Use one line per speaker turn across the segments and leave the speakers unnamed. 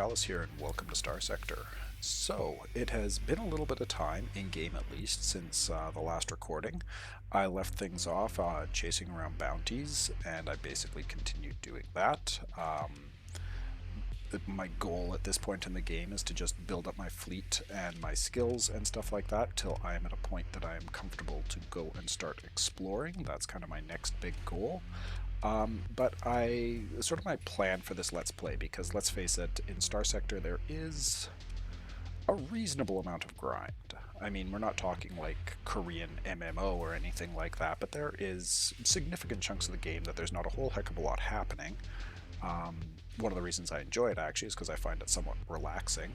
Alice here, and welcome to Starsector. So, it has been a little bit of time, in-game at least, since the last recording. I left things off chasing around bounties, and I basically continued doing that. My goal at this point in the game is to just build up my fleet and my skills and stuff like that till I am at a point that I am comfortable to go and start exploring. That's kind of my next big goal. But sort of my plan for this Let's Play, because let's face it, in Starsector there is a reasonable amount of grind. I mean, we're not talking like Korean MMO or anything like that, but there is significant chunks of the game that there's not a whole heck of a lot happening. One of the reasons I enjoy it actually is because I find it somewhat relaxing,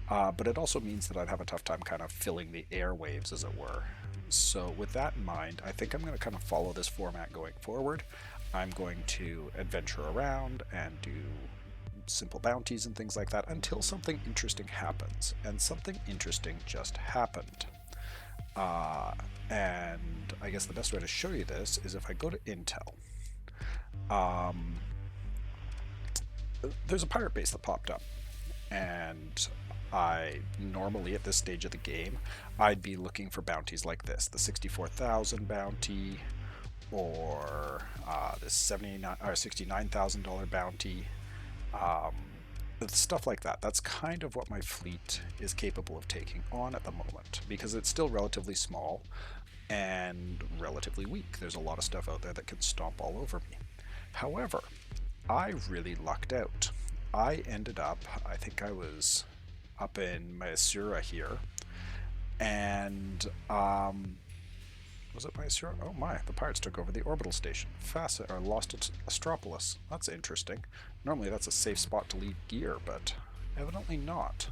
but it also means that I'd have a tough time kind of filling the airwaves, as it were. So with that in mind, I think I'm going to kind of follow this format going forward. I'm going to adventure around and do simple bounties and things like that until something interesting happens. And something interesting just happened. And I guess the best way to show you this is if I go to Intel. There's a pirate base that popped up. And I normally at this stage of the game, I'd be looking for bounties like this. The 64,000 bounty, or this $69,000 bounty, stuff like that. That's kind of what my fleet is capable of taking on at the moment, because it's still relatively small and relatively weak. There's a lot of stuff out there that can stomp all over me. However, I really lucked out. I ended up, I think I was up in Myasura here, and was it Myasura? Oh my, the pirates took over the orbital station. Lost Astropolis. That's interesting. Normally that's a safe spot to leave gear, but evidently not.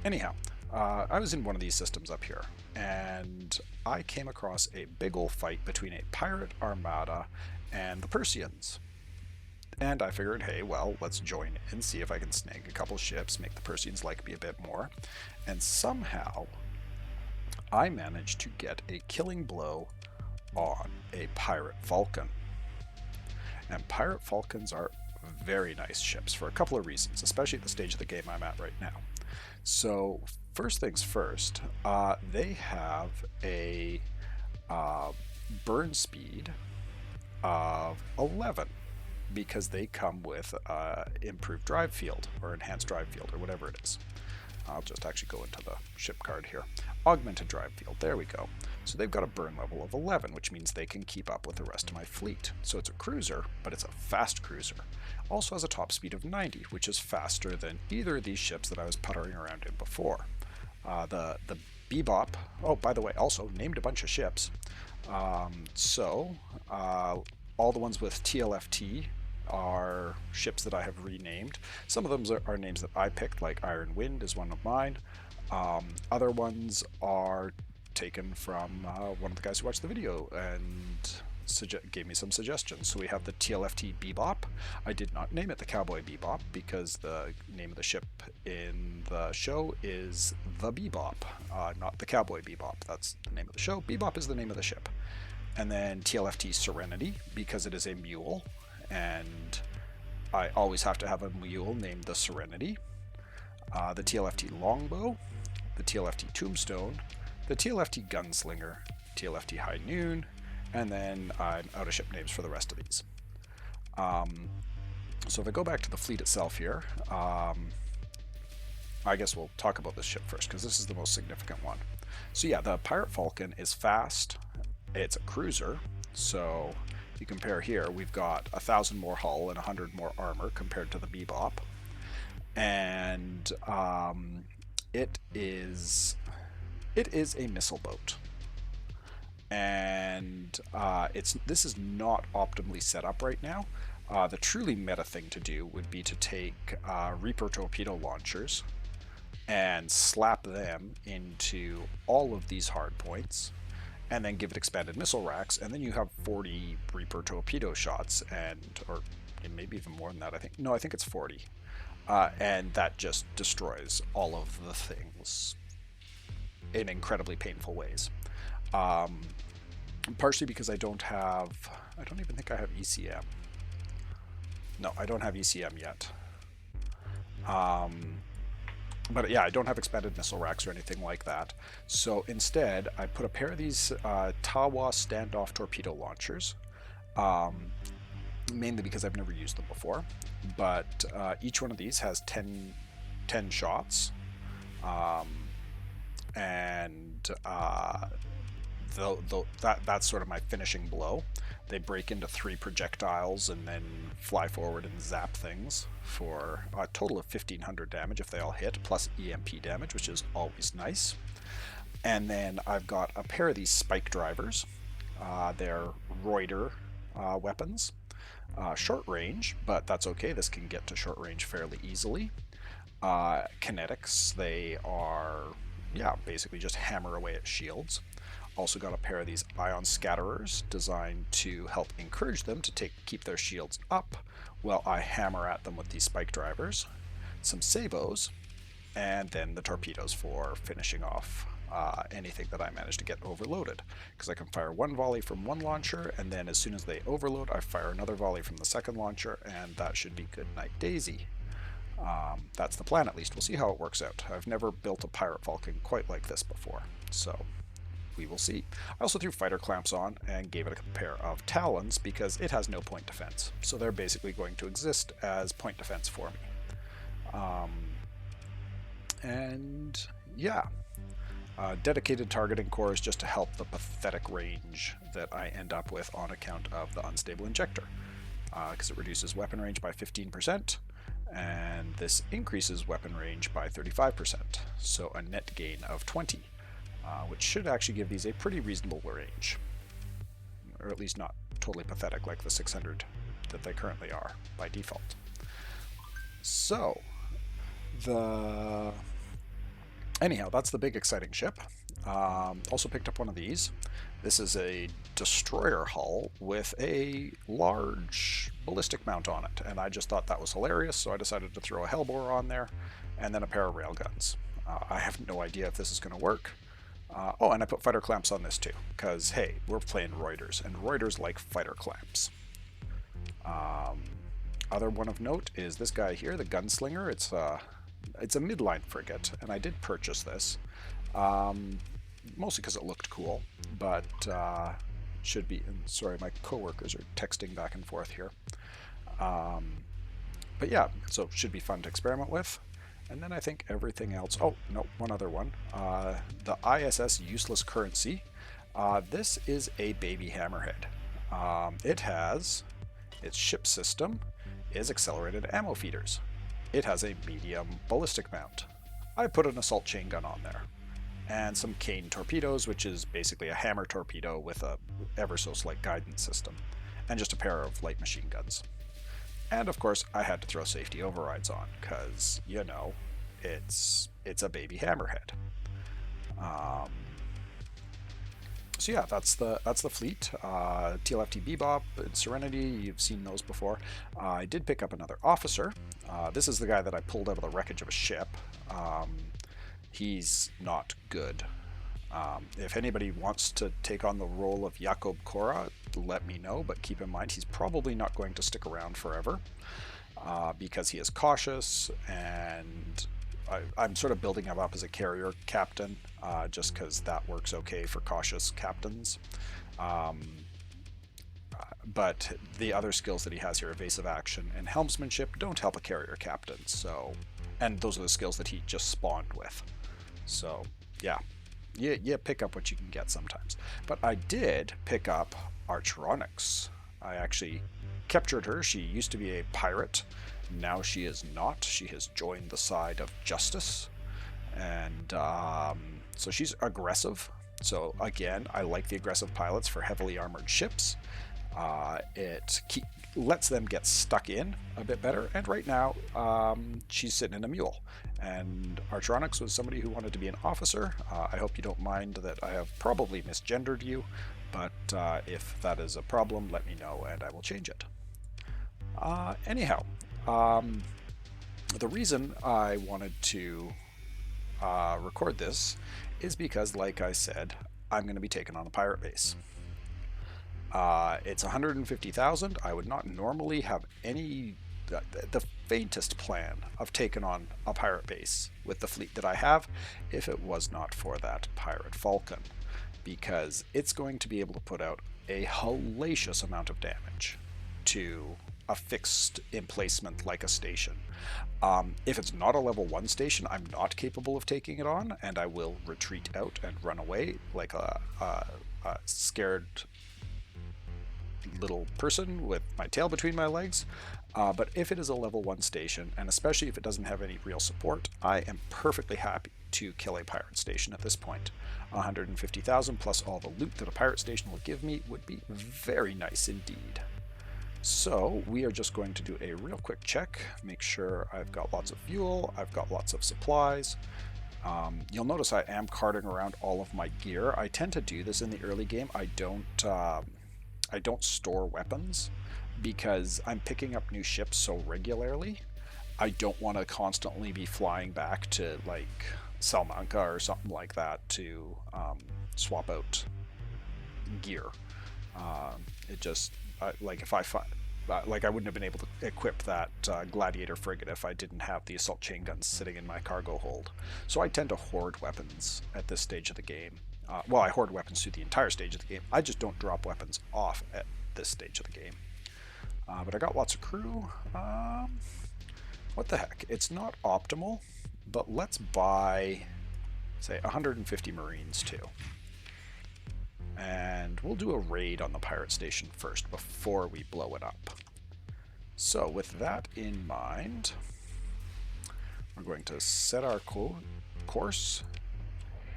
Anyhow, I was in one of these systems up here, and I came across a big ol' fight between a pirate armada and the Persians. And I figured, hey, well, let's join in, see if I can snag a couple ships, make the Persians like me a bit more. And somehow, I managed to get a killing blow on a pirate falcon. And pirate falcons are very nice ships for a couple of reasons, especially at the stage of the game I'm at right now. So, first things first, they have a burn speed of 11, because they come with improved drive field, or enhanced drive field, or whatever it is. I'll just actually go into the ship card here. Augmented drive field, there we go. So they've got a burn level of 11, which means they can keep up with the rest of my fleet. So it's a cruiser, but it's a fast cruiser. Also has a top speed of 90, which is faster than either of these ships that I was puttering around in before. The Bebop, oh, by the way, also named a bunch of ships. All the ones with TLFT are ships that I have renamed. Some of them are names that I picked, like Iron Wind is one of mine. Other ones are taken from one of the guys who watched the video and gave me some suggestions. So we have the TLFT Bebop. I did not name it the Cowboy Bebop because the name of the ship in the show is the Bebop, not the Cowboy Bebop. That's the name of the show. Bebop is the name of the ship. And then TLFT Serenity, because it is a mule, and I always have to have a mule named the Serenity. The TLFT Longbow, the TLFT Tombstone, the TLFT Gunslinger, TLFT High Noon, and then I'm out of ship names for the rest of these. So if I go back to the fleet itself here, I guess we'll talk about this ship first, because this is the most significant one. So yeah, the Pirate Falcon is fast. It's a cruiser, so you compare here, we've got 1,000 more hull and 100 more armor compared to the Bebop. And it is a missile boat. And this is not optimally set up right now. The truly meta thing to do would be to take Reaper torpedo launchers and slap them into all of these hard points, and then give it expanded missile racks, and then you have 40 Reaper torpedo shots, or maybe even more than that, I think. No, I think it's 40. And that just destroys all of the things in incredibly painful ways. Partially because I don't even think I have ECM. No, I don't have ECM yet. But yeah, I don't have expanded missile racks or anything like that. So instead, I put a pair of these Tawa standoff torpedo launchers, mainly because I've never used them before. But each one of these has 10 shots. Um, and that's sort of my finishing blow. They break into 3 projectiles and then fly forward and zap things for a total of 1500 damage if they all hit, plus EMP damage, which is always nice. And then I've got a pair of these spike drivers. They're Roider weapons. Short range, but that's okay. This can get to short range fairly easily. Kinetics, they are, yeah, basically just hammer away at shields. Also got a pair of these ion scatterers designed to help encourage them to keep their shields up while I hammer at them with these spike drivers. Some sabos, and then the torpedoes for finishing off anything that I manage to get overloaded. Because I can fire one volley from one launcher, and then as soon as they overload, I fire another volley from the second launcher, and that should be good night Daisy. That's the plan, at least. We'll see how it works out. I've never built a Pirate Falcon quite like this before, so we will see. I also threw fighter clamps on and gave it a pair of talons because it has no point defense. So they're basically going to exist as point defense for me. And yeah, dedicated targeting cores just to help the pathetic range that I end up with on account of the unstable injector. Because it reduces weapon range by 15%, and this increases weapon range by 35%. So a net gain of 20. Which should actually give these a pretty reasonable range. Or at least not totally pathetic like the 600 that they currently are by default. So, anyhow, that's the big exciting ship. Also picked up one of these. This is a destroyer hull with a large ballistic mount on it, and I just thought that was hilarious, so I decided to throw a Hellbore on there, and then a pair of railguns. I have no idea if this is going to work. Oh, and I put fighter clamps on this too, because hey, we're playing Roiders, and Roiders like fighter clamps. Other one of note is this guy here, the Gunslinger. It's a midline frigate, and I did purchase this, mostly because it looked cool, but should be. And sorry, my coworkers are texting back and forth here. But yeah, so should be fun to experiment with. And then I think everything else. Oh, no, one other one. The ISS Useless Currency. This is a baby hammerhead. It has its ship system is accelerated ammo feeders. It has a medium ballistic mount. I put an assault chain gun on there. And some cane torpedoes, which is basically a hammer torpedo with a ever so slight guidance system. And just a pair of light machine guns. And of course, I had to throw safety overrides on because, you know, it's a baby hammerhead. So yeah, that's the fleet. TLFT Bebop and Serenity, you've seen those before. I did pick up another officer. This is the guy that I pulled out of the wreckage of a ship. He's not good. If anybody wants to take on the role of Jakob Kora, let me know, but keep in mind he's probably not going to stick around forever because he is cautious, and I'm sort of building him up as a carrier captain just because that works okay for cautious captains. But the other skills that he has here, evasive action and helmsmanship, don't help a carrier captain. So, and those are the skills that he just spawned with. So, yeah. You pick up what you can get sometimes. But I did pick up Archeronix. I actually captured her. She used to be a pirate. Now she is not. She has joined the side of justice. And so she's aggressive. So again, I like the aggressive pilots for heavily armored ships. It lets them get stuck in a bit better. And right now, she's sitting in a mule. And Archeronix was somebody who wanted to be an officer. I hope you don't mind that I have probably misgendered you, but if that is a problem, let me know and I will change it. Anyhow, the reason I wanted to record this is because, like I said, I'm going to be taking on a pirate base. It's 150,000. I would not normally have any the faintest plan of taking on a pirate base with the fleet that I have if it was not for that pirate falcon, because it's going to be able to put out a hellacious amount of damage to a fixed emplacement like a station. If it's not a level 1 station, I'm not capable of taking it on, and I will retreat out and run away like a scared little person with my tail between my legs. But if it is a level 1 station, and especially if it doesn't have any real support, I am perfectly happy to kill a pirate station at this point. 150,000 plus all the loot that a pirate station will give me would be very nice indeed. So we are just going to do a real quick check, make sure I've got lots of fuel, I've got lots of supplies. You'll notice I am carting around all of my gear. I tend to do this in the early game. I don't store weapons because I'm picking up new ships so regularly. I don't want to constantly be flying back to like Salamanca or something like that to swap out gear. It just like if I find like I wouldn't have been able to equip that gladiator frigate if I didn't have the assault chain guns sitting in my cargo hold. So I tend to hoard weapons at this stage of the game. Well, I hoard weapons through the entire stage of the game. I just don't drop weapons off at this stage of the game. But I got lots of crew. What the heck? It's not optimal, but let's buy, say, 150 Marines too. And we'll do a raid on the pirate station first before we blow it up. So with that in mind, we're going to set our course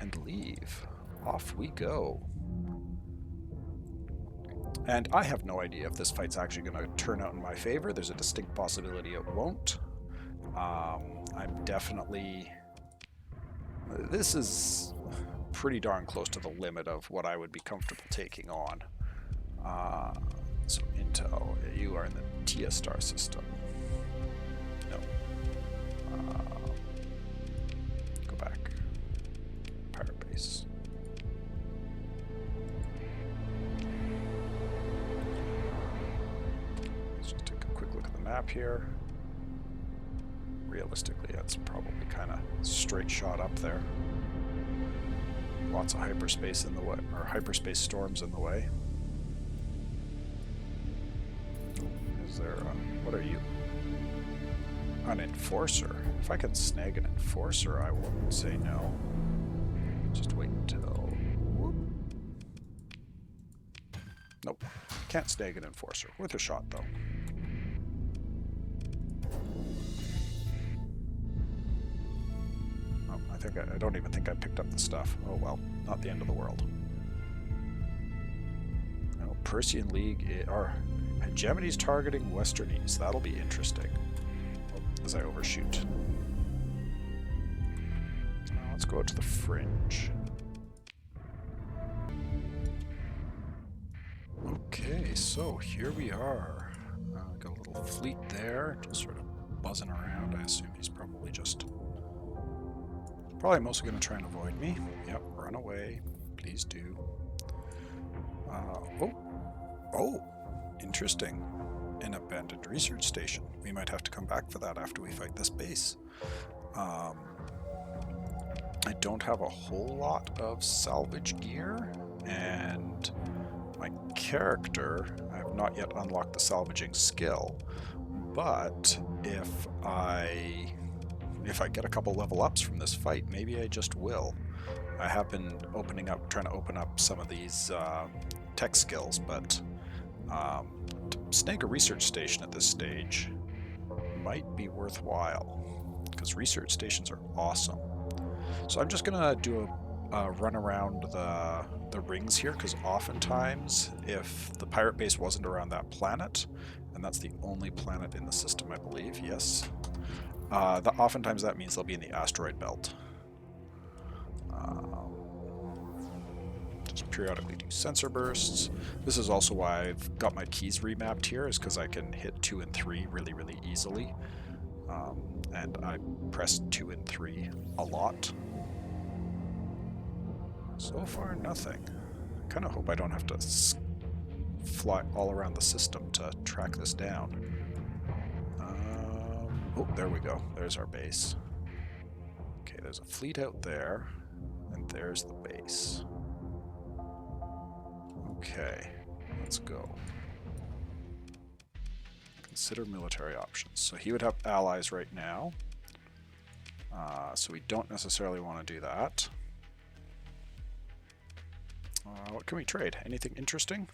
and leave. Off we go. And I have no idea if this fight's actually going to turn out in my favor. There's a distinct possibility it won't. I'm definitely... This is pretty darn close to the limit of what I would be comfortable taking on. So Intel, you are in the TIA star system. No. Go back. Pirate base. Let's just take a quick look at the map here. Realistically, that's probably kind of straight shot up there. Lots of hyperspace in the way, or hyperspace storms in the way. Is there what are you? An enforcer. If I can snag an enforcer, I won't say no. Just wait until... Whoop. Nope. Can't snag an enforcer. Worth a shot, though. I don't even think I picked up the stuff. Oh well, not the end of the world. No, Persian League or Hegemony's targeting Western East. That'll be interesting. As I overshoot. Now let's go out to the fringe. Okay, so here we are. Got a little fleet there, just sort of buzzing around. I assume he's probably just... Probably mostly going to try and avoid me. Yep, run away. Please do. Oh, interesting. An abandoned research station. We might have to come back for that after we fight this base. I don't have a whole lot of salvage gear, and my character, I have not yet unlocked the salvaging skill, but if I get a couple level ups from this fight, maybe I just will. I have been trying to open up some of these tech skills, but to snag a research station at this stage might be worthwhile, because research stations are awesome. So I'm just gonna do a run around the rings here, because oftentimes if the pirate base wasn't around that planet, and that's the only planet in the system, I believe, yes. Oftentimes that means they'll be in the asteroid belt. Just periodically do sensor bursts. This is also why I've got my keys remapped here, is because I can hit 2 and 3 really, really easily. And I press 2 and 3 a lot. So far, nothing. I kind of hope I don't have to fly all around the system to track this down. Oh, there we go. There's our base. Okay, there's a fleet out there, and there's the base. Okay, let's go. Consider military options. So he would have allies right now. So we don't necessarily want to do that. What can we trade? Anything interesting?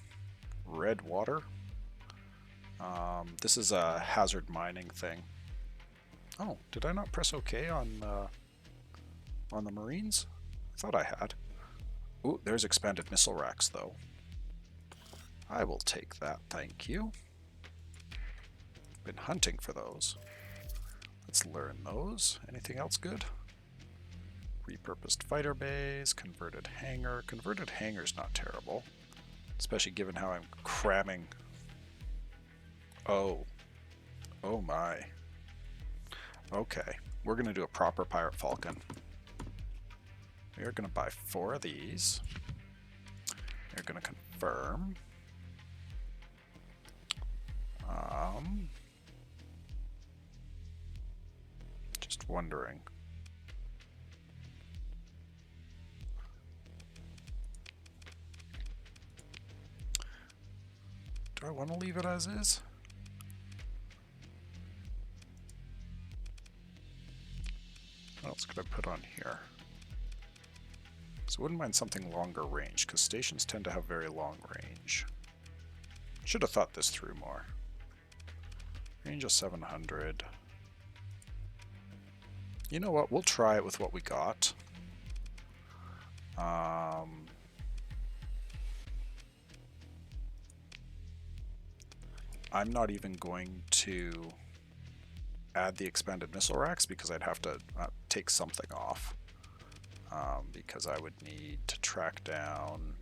Red water. This is a hazard mining thing. Oh, did I not press OK on the Marines? I thought I had. Ooh, there's expanded missile racks, though. I will take that, thank you. Been hunting for those. Let's learn those. Anything else good? Repurposed fighter bays, converted hangar. Converted hangar's not terrible, especially given how I'm cramming. Oh. Oh my. Okay, we're going to do a proper Pirate Falcon. We are going to buy 4 of these. We're going to confirm. Just wondering. Do I want to leave it as is? What else could I put on here? So I wouldn't mind something longer range, because stations tend to have very long range. Should have thought this through more. Range of 700. You know what? We'll try it with what we got. I'm not even going to add the expanded missile racks because I'd have to take something off. Because I would need to track down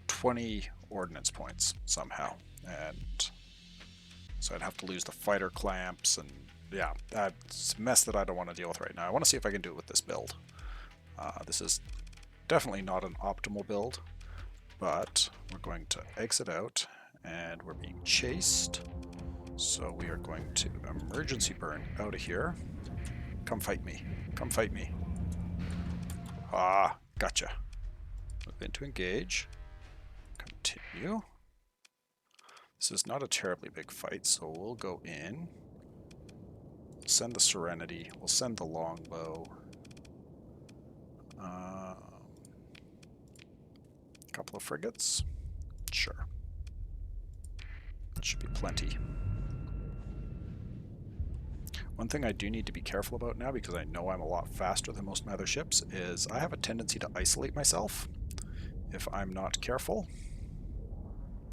20 ordnance points somehow. And so I'd have to lose the fighter clamps, and yeah, that's a mess that I don't want to deal with right now. I want to see if I can do it with this build. This is definitely not an optimal build, but we're going to exit out, and we're being chased. So we are going to emergency burn out of here. Come fight me. Come fight me. Ah, gotcha. Move in to engage. Continue. This is not a terribly big fight, so we'll go in. Send the Serenity. We'll send the longbow. A couple of frigates. Sure. That should be plenty. One thing I do need to be careful about now, because I know I'm a lot faster than most of my other ships, is I have a tendency to isolate myself if I'm not careful.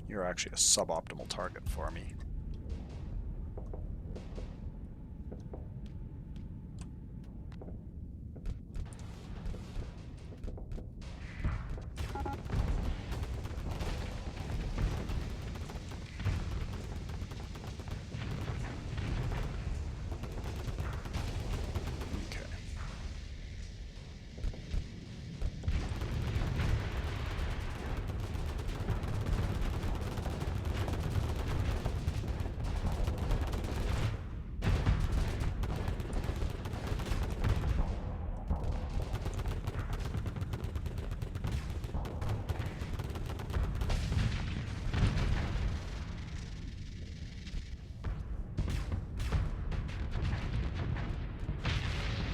You're actually a suboptimal target for me.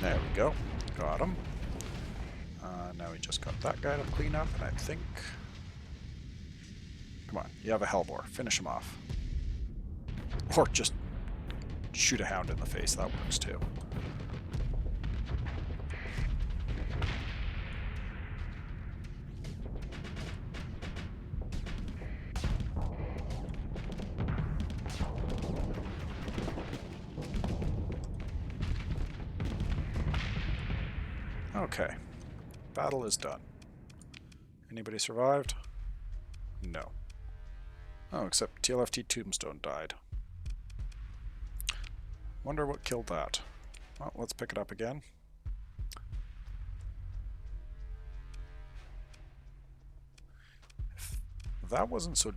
There we go. Got him. Now we just got that guy to clean up, and I think... Come on, you have a Hellbore. Finish him off. Or just shoot a hound in the face. That works too. Okay, battle is done. Anybody survived? No. Oh, except TLFT Tombstone died. Wonder what killed that. Well, let's pick it up again. If that wasn't so...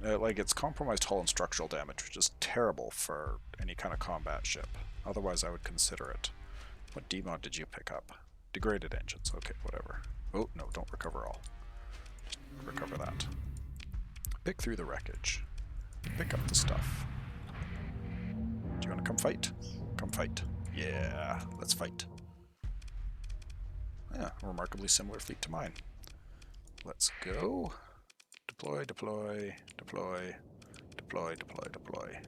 Like, it's compromised hull and structural damage, which is terrible for any kind of combat ship. Otherwise, I would consider it. What demod did you pick up? Degraded engines. Okay, whatever. Oh, no, don't recover all. Just recover that. Pick through the wreckage. Pick up the stuff. Do you want to come fight? Come fight. Yeah, let's fight. Yeah, remarkably similar fleet to mine. Let's go. Deploy, deploy, deploy, deploy, deploy, deploy.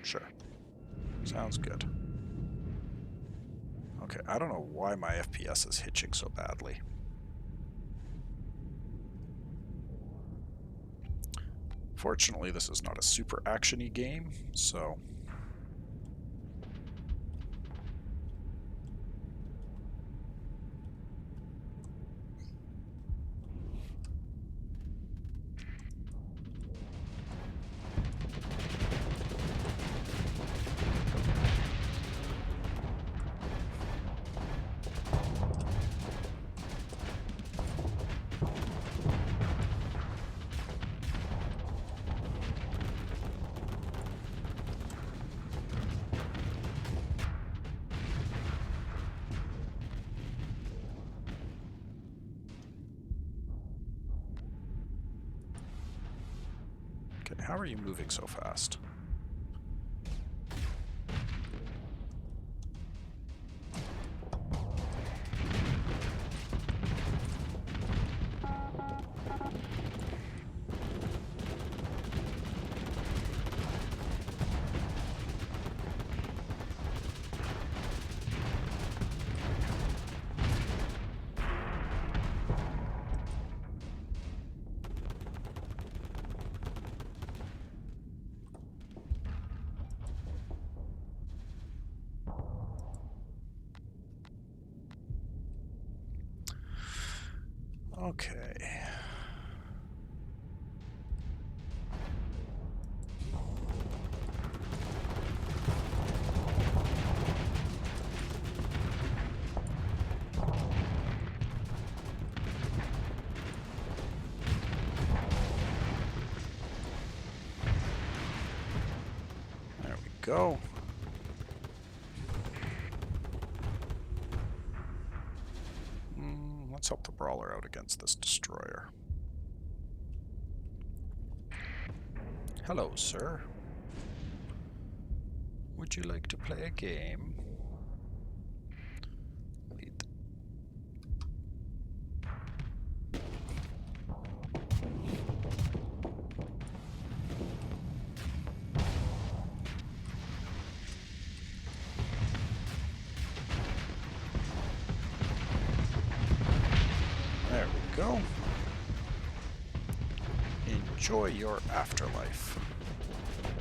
Sure. Sounds good. Okay, I don't know why my FPS is hitching so badly. Fortunately, this is not a super action-y game, so... Okay, how are you moving so fast? Okay. There we go. Let's help the brawler out against this destroyer. Hello, sir. Would you like to play a game? Lead. There we go. Enjoy your afterlife.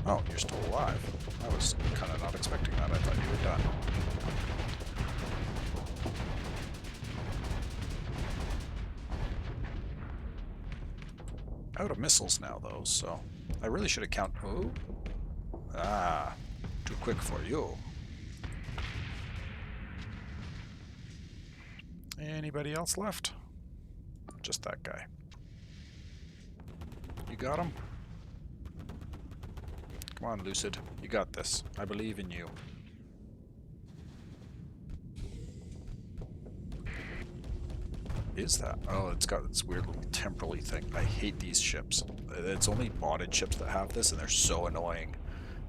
Oh, you're still alive. I was kind of not expecting that. I thought you were done. Out of missiles now, though, so I really should have counted. Oh, ah, too quick for you. Anybody else left? Just that guy. You got him? Come on, Lucid. You got this. I believe in you. Is that? Oh, it's got this weird little temporally thing. I hate these ships. It's only modded ships that have this, and they're so annoying.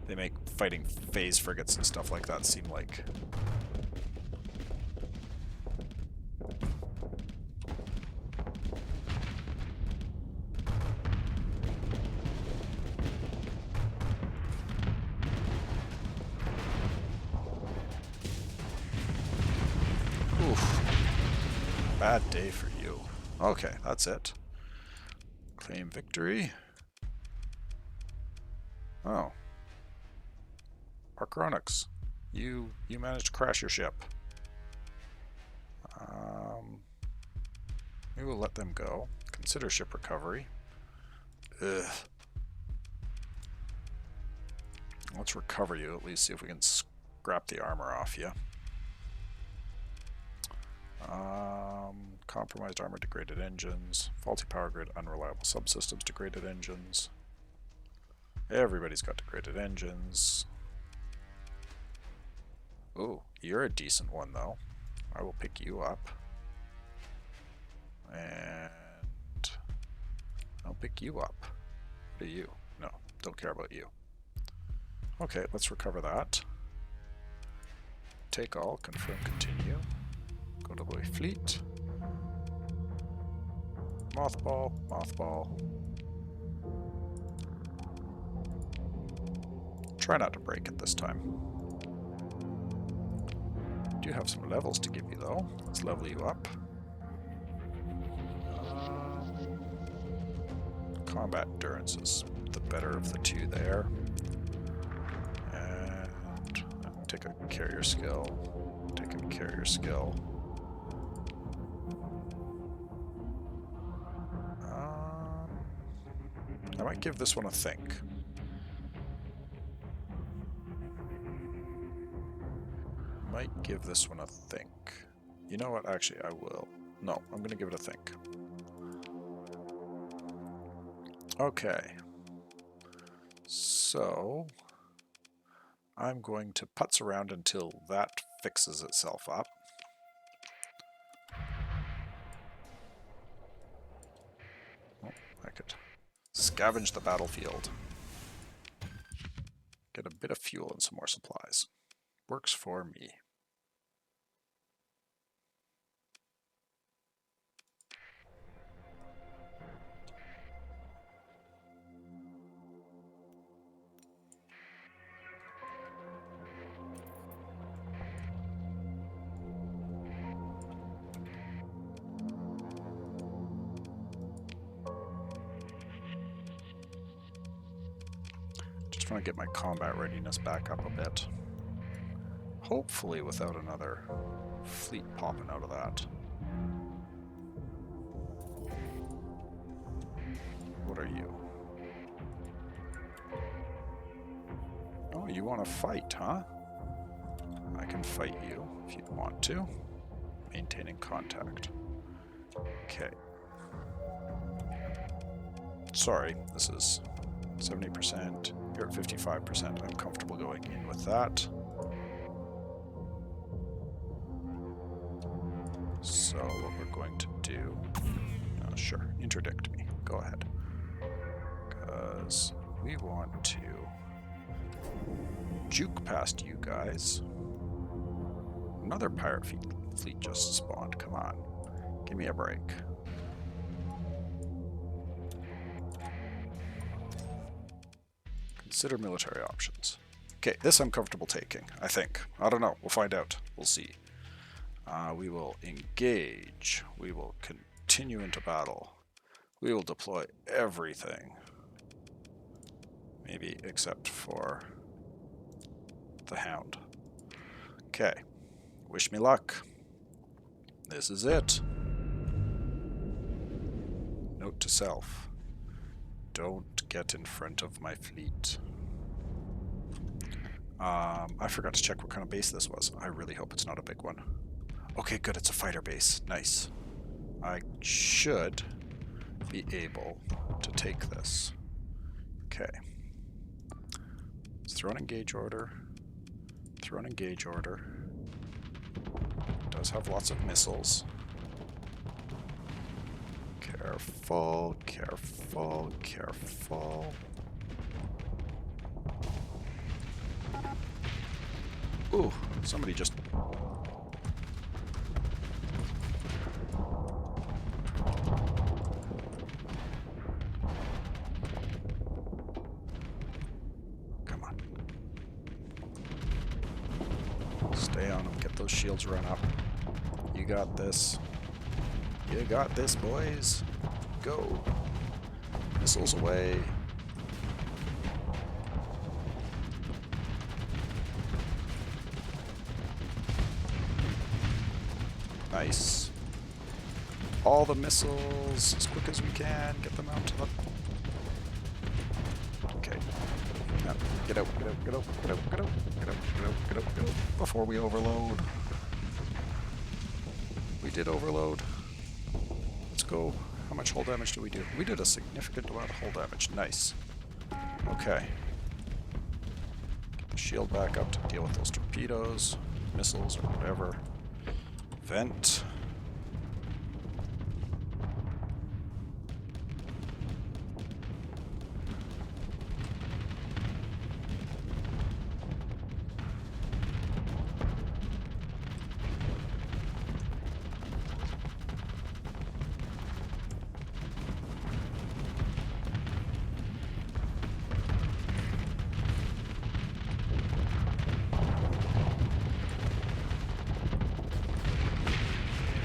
They make fighting phase frigates and stuff like that seem like... Oof. Bad day for you. Okay, that's it. Claim victory. Oh. Archronix, you managed to crash your ship. We will let them go. Consider ship recovery. Ugh. Let's recover you, at least see if we can scrap the armor off you. Compromised armor, degraded engines. Faulty power grid, unreliable subsystems, degraded engines. Everybody's got degraded engines. Ooh, you're a decent one though. I will pick you up. And I'll pick you up. What are you? No, don't care about you. Okay, let's recover that. Take all, confirm, continue. Go to the fleet. Mothball, mothball. Try not to break it this time. Do have some levels to give you though. Let's level you up. Combat endurance is the better of the two there. And take a carrier skill. Take a carrier skill. I might give this one a think. Might give this one a think. You know what? Actually, I will. No, I'm going to give it a think. Okay. So, I'm going to putz around until that fixes itself up. Oh, I could scavenge the battlefield. Get a bit of fuel and some more supplies. Works for me. Just want to get my combat readiness back up a bit. Hopefully without another fleet popping out of that. What are you? Oh, you want to fight, huh? I can fight you if you want to. Maintaining contact. Okay. Sorry, this is 70%. You're at 55%. I'm comfortable going in with that. So what we're going to do... sure, interdict me. Go ahead. Because we want to juke past you guys. Another pirate fleet just spawned. Come on. Give me a break. Consider military options. Okay, this I'm comfortable taking, I think. I don't know. We'll find out. We'll see. We will engage. We will continue into battle. We will deploy everything. Maybe except for the Hound. Okay. Wish me luck. This is it. Note to self. Don't get in front of my fleet. I forgot to check what kind of base this was. I really hope it's not a big one. Okay, good. It's a fighter base. Nice. I should be able to take this. Okay. Let's throw an engage order. Throw an engage order. It does have lots of missiles. Careful, careful, careful. Ooh, somebody just... Come on. Stay on them, get those shields run up. You got this. You got this, boys. Go. Missiles away. Nice. All the missiles as quick as we can. Get them out to the... Okay. Now, get out, get out, get out, get out, get out, get out, get out, get out, get out, before we overload. We did overload. Let's go. How much hull damage do we do? We did a significant amount of hull damage. Nice. Okay. Get the shield back up to deal with those torpedoes, missiles, or whatever. Vent.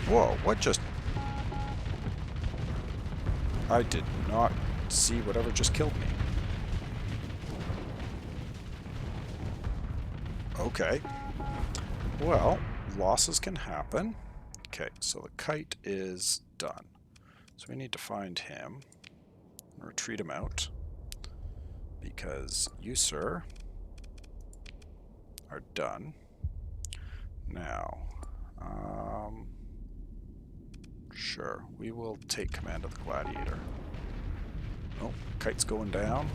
Whoa, what just... I did not see whatever just killed me. Okay. Well, losses can happen. Okay, so the kite is done. So we need to find him and retreat him out. Because you, sir, are done. Now, sure, we will take command of the Gladiator. Oh, kite's going down.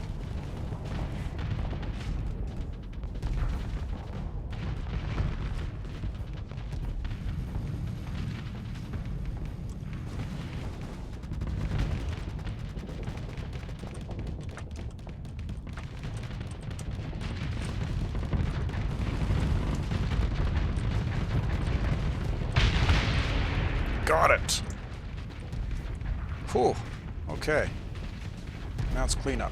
Got it! Whew. Okay. Now it's cleanup.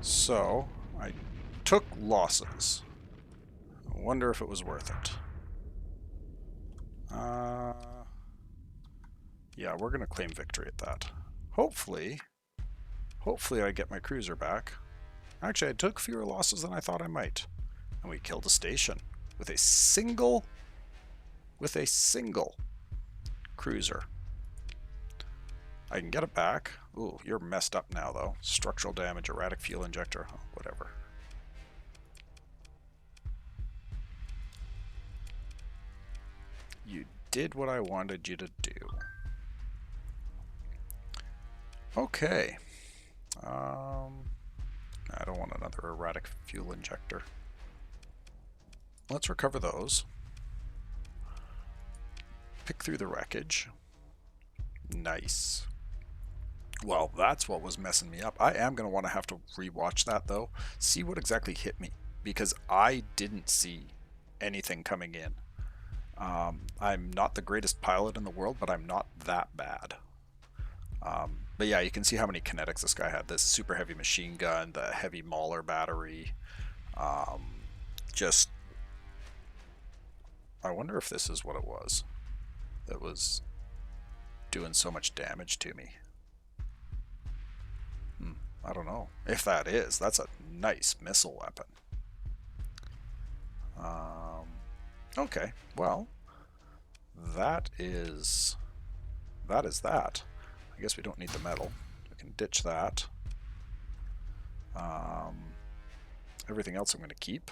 So, I took losses. I wonder if it was worth it. Yeah, we're going to claim victory at that. Hopefully I get my cruiser back. Actually, I took fewer losses than I thought I might. And we killed a station with a single cruiser. I can get it back. Ooh, you're messed up now though. Structural damage, erratic fuel injector, oh, whatever. You did what I wanted you to do. Okay. I don't want another erratic fuel injector. Let's recover those. Pick through the wreckage. Nice. Well, that's what was messing me up. I am going to want to have to rewatch that though. See what exactly hit me. Because I didn't see anything coming in. I'm not the greatest pilot in the world, but I'm not that bad. But yeah, you can see how many kinetics this guy had. This super heavy machine gun, the heavy Mauler battery. Just... I wonder if this is what it was that was doing so much damage to me. I don't know. If that is, that's a nice missile weapon. Okay, well, that is that. I guess we don't need the metal. We can ditch that. Everything else I'm going to keep.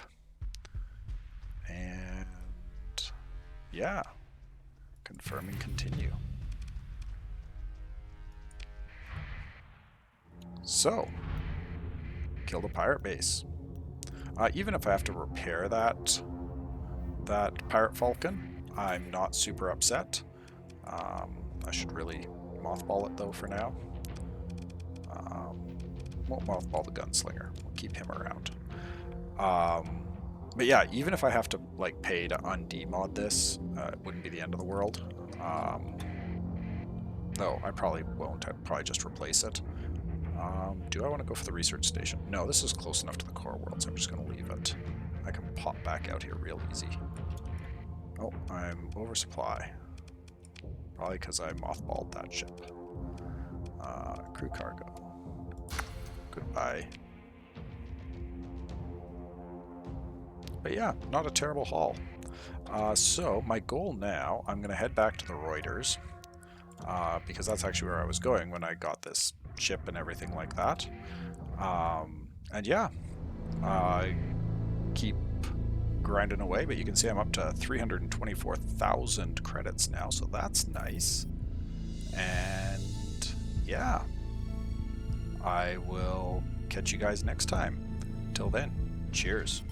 And yeah, confirm and continue. So, killed a pirate base. Even if I have to repair that pirate falcon, I'm not super upset. I should really mothball it though for now. Won't mothball the gunslinger. We'll keep him around. But yeah, even if I have to like pay to undemod this, it wouldn't be the end of the world. No, I probably won't. I'd probably just replace it. Do I want to go for the research station? No, this is close enough to the core world, so I'm just going to leave it. I can pop back out here real easy. Oh, I'm oversupply. Probably because I mothballed that ship. Crew cargo. Goodbye. But yeah, not a terrible haul. So my goal now, I'm going to head back to the Roiders, because that's actually where I was going when I got this ship and everything like that. And yeah, keep grinding away, but you can see I'm up to 324,000 credits now, so that's nice. And yeah, I will catch you guys next time. Till then, cheers.